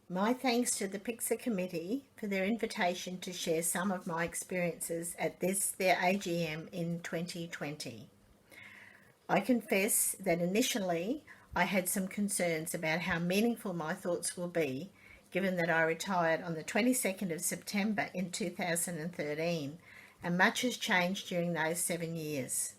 My thanks to the PiCSA committee for their invitation to share some of my experiences at their AGM in 2020. I confess that initially I had some concerns about how meaningful my thoughts will be, given that I retired on the 22nd of September in 2013, and much has changed during those 7 years.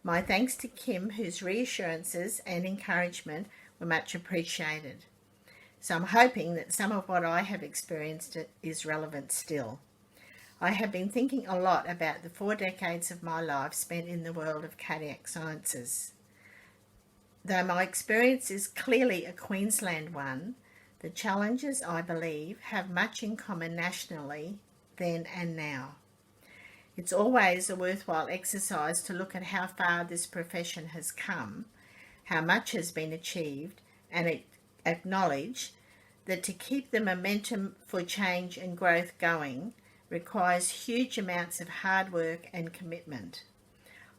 My thanks to Kim, whose reassurances and encouragement were much appreciated. So I'm hoping that some of what I have experienced is relevant still. I have been thinking a lot about the 4 decades of my life spent in the world of cardiac sciences. Though my experience is clearly a Queensland one, the challenges, I believe, have much in common nationally then and now. It's always a worthwhile exercise to look at how far this profession has come, how much has been achieved, and acknowledge that to keep the momentum for change and growth going requires huge amounts of hard work and commitment.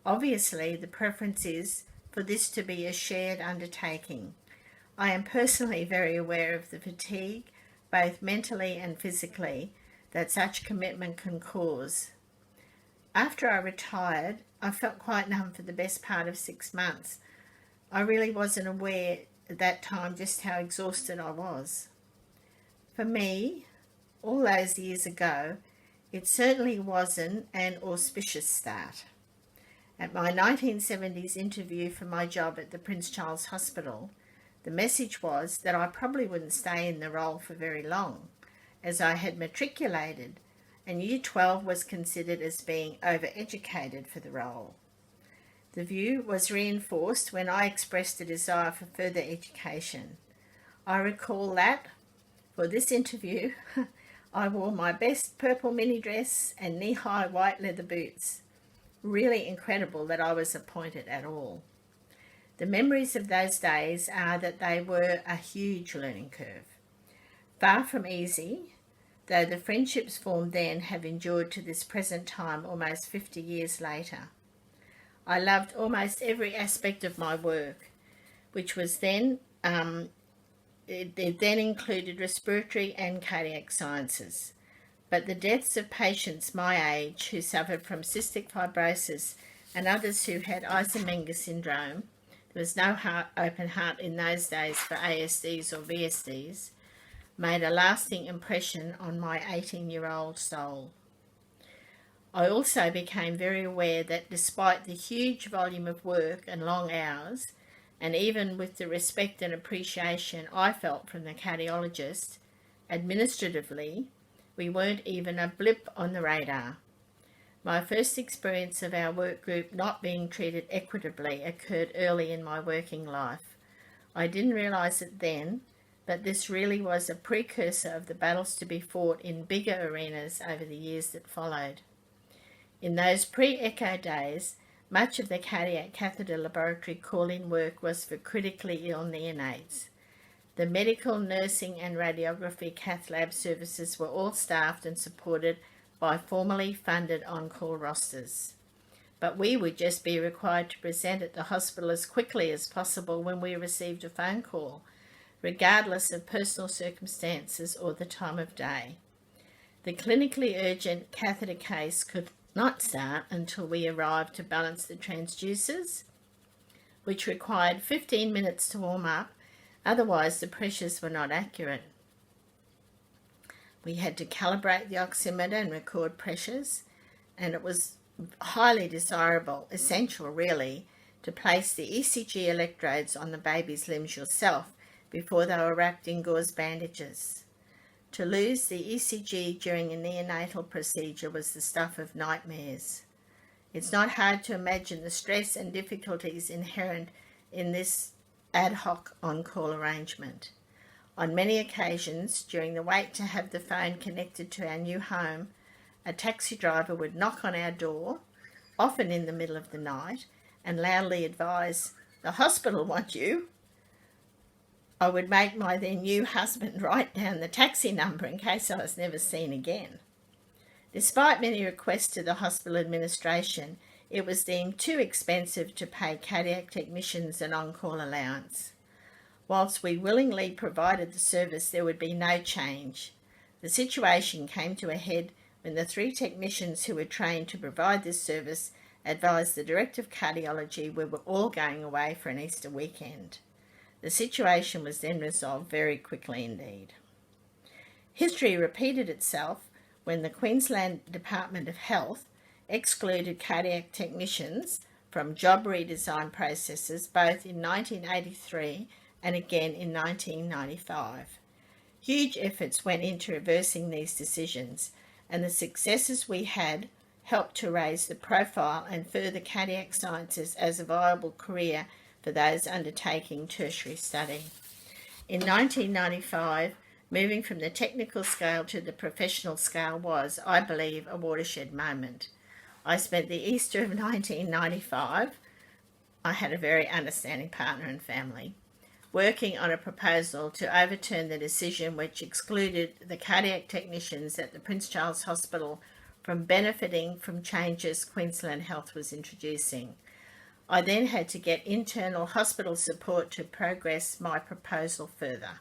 Obviously, the preference is for this to be a shared undertaking. I am personally very aware of the fatigue, both mentally and physically, that such commitment can cause. After I retired, I felt quite numb for the best part of 6 months. I really wasn't aware at that time just how exhausted I was. For me, all those years ago, it certainly wasn't an auspicious start. At my 1970s interview for my job at the Prince Charles Hospital, the message was that I probably wouldn't stay in the role for very long, as I had matriculated and Year 12 was considered as being overeducated for the role. The view was reinforced when I expressed a desire for further education. I recall that, for this interview, I wore my best purple mini dress and knee-high white leather boots. Really incredible that I was appointed at all. The memories of those days are that they were a huge learning curve. Far from easy, though the friendships formed then have endured to this present time almost 50 years later. I loved almost every aspect of my work, which was then, it then included respiratory and cardiac sciences. But the deaths of patients my age who suffered from cystic fibrosis and others who had Eisenmenger syndrome, there was no open heart in those days for ASDs or VSDs, made a lasting impression on my 18-year-old soul. I also became very aware that despite the huge volume of work and long hours, and even with the respect and appreciation I felt from the cardiologist, administratively, we weren't even a blip on the radar. My first experience of our work group not being treated equitably occurred early in my working life. I didn't realise it then, but this really was a precursor of the battles to be fought in bigger arenas over the years that followed. In those pre-echo days, much of the cardiac catheter laboratory call-in work was for critically ill neonates. The medical, nursing and radiography cath lab services were all staffed and supported by formally funded on-call rosters. But we would just be required to present at the hospital as quickly as possible when we received a phone call, regardless of personal circumstances or the time of day. The clinically urgent catheter case could not start until we arrived to balance the transducers, which required 15 minutes to warm up, otherwise the pressures were not accurate. We had to calibrate the oximeter and record pressures, and it was highly desirable, essential really, to place the ECG electrodes on the baby's limbs yourself before they were wrapped in gauze bandages. To lose the ECG during a neonatal procedure was the stuff of nightmares. It's not hard to imagine the stress and difficulties inherent in this ad hoc on-call arrangement. On many occasions, during the wait to have the phone connected to our new home, a taxi driver would knock on our door, often in the middle of the night, and loudly advise, "The hospital want you." I would make my then new husband write down the taxi number in case I was never seen again. Despite many requests to the hospital administration, it was deemed too expensive to pay cardiac technicians an on-call allowance. Whilst we willingly provided the service, there would be no change. The situation came to a head when the 3 technicians who were trained to provide this service advised the Director of Cardiology we were all going away for an Easter weekend. The situation was then resolved very quickly indeed. History repeated itself when the Queensland Department of Health excluded cardiac technicians from job redesign processes both in 1983 and again in 1995. Huge efforts went into reversing these decisions, and the successes we had helped to raise the profile and further cardiac sciences as a viable career for those undertaking tertiary study. In 1995, moving from the technical scale to the professional scale was, I believe, a watershed moment. I spent the Easter of 1995, I had a very understanding partner and family, working on a proposal to overturn the decision which excluded the cardiac technicians at the Prince Charles Hospital from benefiting from changes Queensland Health was introducing. I then had to get internal hospital support to progress my proposal further.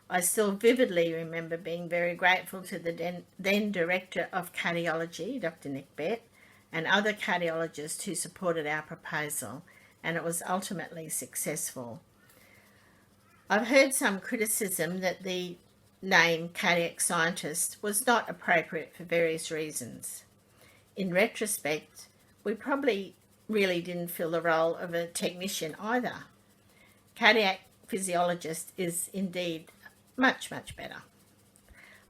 I still vividly remember being very grateful to the then Director of Cardiology, Dr. Nick Bett, and other cardiologists who supported our proposal, and it was ultimately successful. I've heard some criticism that the name cardiac scientist was not appropriate for various reasons. In retrospect, we probably really didn't fill the role of a technician either. Cardiac physiologist is indeed much, much better.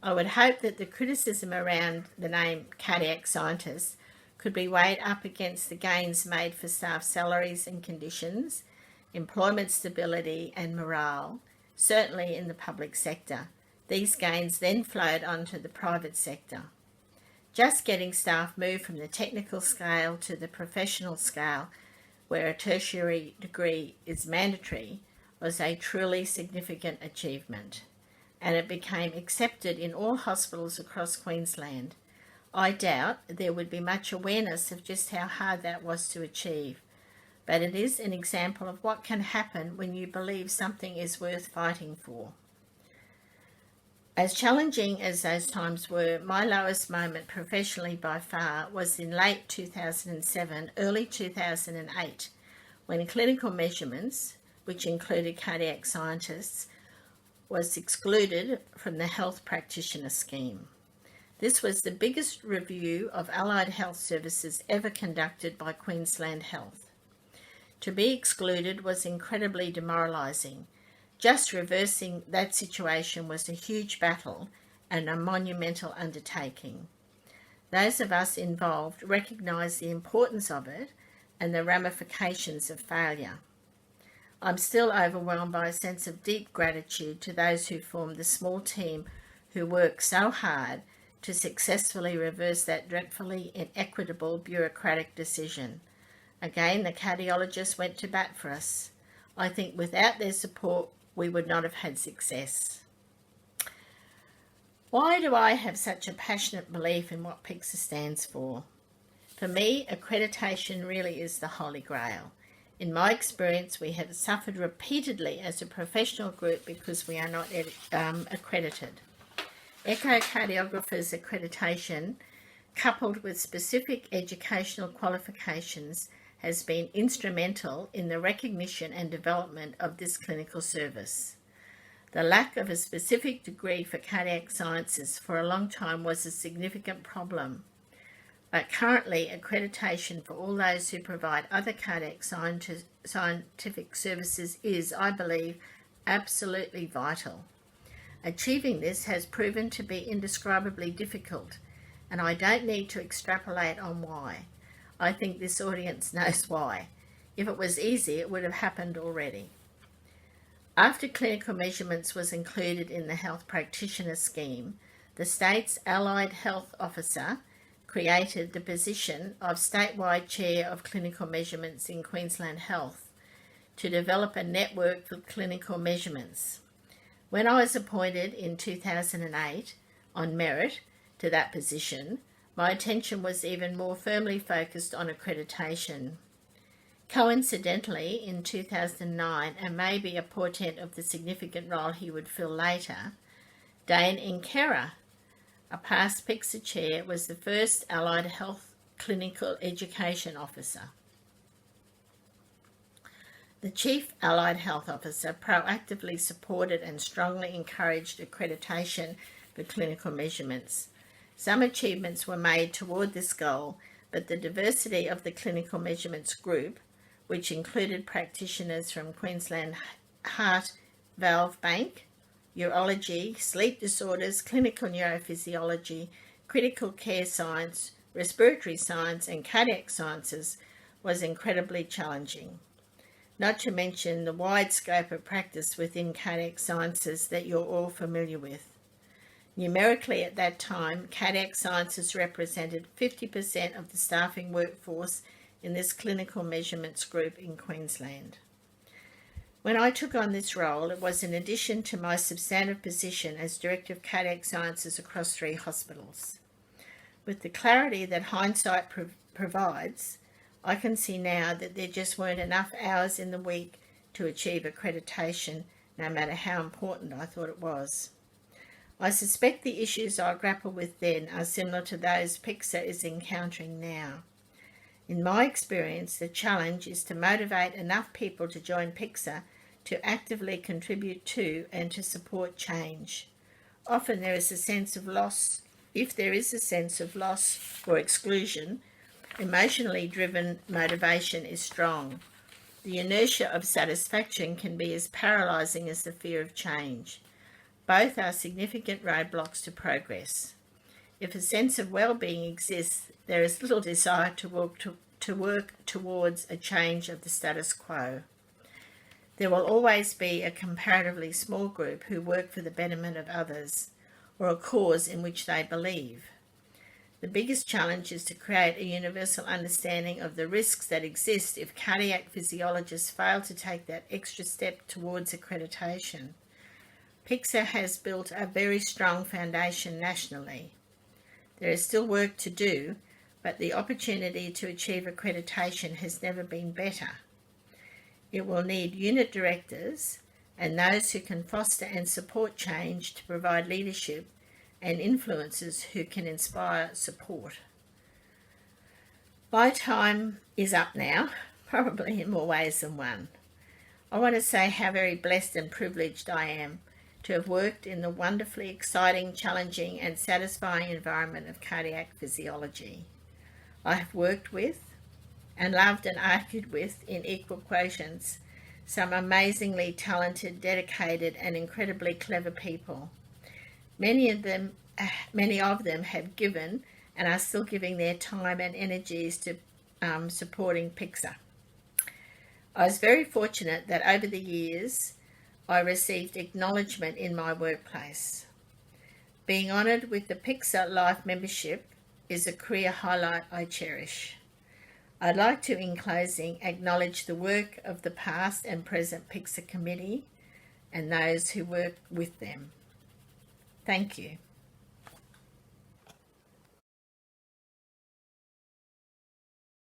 I would hope that the criticism around the name cardiac scientist could be weighed up against the gains made for staff salaries and conditions, employment stability and morale, certainly in the public sector. These gains then flowed onto the private sector. Just getting staff moved from the technical scale to the professional scale, where a tertiary degree is mandatory, was a truly significant achievement, and it became accepted in all hospitals across Queensland. I doubt there would be much awareness of just how hard that was to achieve, but it is an example of what can happen when you believe something is worth fighting for. As challenging as those times were, my lowest moment professionally by far was in late 2007, early 2008, when clinical measurements, which included cardiac scientists, was excluded from the health practitioner scheme. This was the biggest review of allied health services ever conducted by Queensland Health. To be excluded was incredibly demoralising. Just reversing that situation was a huge battle and a monumental undertaking. Those of us involved recognise the importance of it and the ramifications of failure. I'm still overwhelmed by a sense of deep gratitude to those who formed the small team who worked so hard to successfully reverse that dreadfully inequitable bureaucratic decision. Again, the cardiologists went to bat for us. I think without their support, we would not have had success. Why do I have such a passionate belief in what PiCSA stands for? For me, accreditation really is the holy grail. In my experience, we have suffered repeatedly as a professional group because we are not accredited. Echocardiographers accreditation, coupled with specific educational qualifications, has been instrumental in the recognition and development of this clinical service. The lack of a specific degree for cardiac sciences for a long time was a significant problem, but currently accreditation for all those who provide other cardiac scientific services is, I believe, absolutely vital. Achieving this has proven to be indescribably difficult, and I don't need to extrapolate on why. I think this audience knows why. If it was easy, it would have happened already. After clinical measurements was included in the health practitioner scheme, the state's allied health officer created the position of statewide chair of clinical measurements in Queensland Health to develop a network for clinical measurements. When I was appointed in 2008 on merit to that position, my attention was even more firmly focused on accreditation. Coincidentally, in 2009, and maybe a portent of the significant role he would fill later, Dane Inkera, a past PiCSA chair, was the first allied health clinical education officer. The Chief Allied Health Officer proactively supported and strongly encouraged accreditation for clinical measurements. Some achievements were made toward this goal, but the diversity of the clinical measurements group, which included practitioners from Queensland Heart Valve Bank, urology, sleep disorders, clinical neurophysiology, critical care science, respiratory science, and cardiac sciences, was incredibly challenging. Not to mention the wide scope of practice within cardiac sciences that you're all familiar with. Numerically at that time, cardiac sciences represented 50% of the staffing workforce in this clinical measurements group in Queensland. When I took on this role, it was in addition to my substantive position as Director of Cardiac Sciences across 3 hospitals. With the clarity that hindsight provides, I can see now that there just weren't enough hours in the week to achieve accreditation, no matter how important I thought it was. I suspect the issues I grappled with then are similar to those PiCSA is encountering now. In my experience, the challenge is to motivate enough people to join PiCSA to actively contribute to and to support change. Often there is a sense of loss. If there is a sense of loss or exclusion, emotionally driven motivation is strong. The inertia of satisfaction can be as paralysing as the fear of change. Both are significant roadblocks to progress. If a sense of well-being exists, there is little desire to work towards a change of the status quo. There will always be a comparatively small group who work for the betterment of others, or a cause in which they believe. The biggest challenge is to create a universal understanding of the risks that exist if cardiac physiologists fail to take that extra step towards accreditation. PiCSA has built a very strong foundation nationally. There is still work to do, but the opportunity to achieve accreditation has never been better. It will need unit directors and those who can foster and support change to provide leadership, and influencers who can inspire support. My time is up now, probably in more ways than one. I want to say how very blessed and privileged I am to have worked in the wonderfully exciting, challenging and satisfying environment of cardiac physiology. I have worked with and loved and argued with in equal quotients some amazingly talented, dedicated and incredibly clever people. Many of them have given and are still giving their time and energies to supporting PiCSA. I was very fortunate that over the years I received acknowledgement in my workplace. Being honoured with the PiCSA Life membership is a career highlight I cherish. I'd like to, in closing, acknowledge the work of the past and present PiCSA committee and those who work with them. Thank you.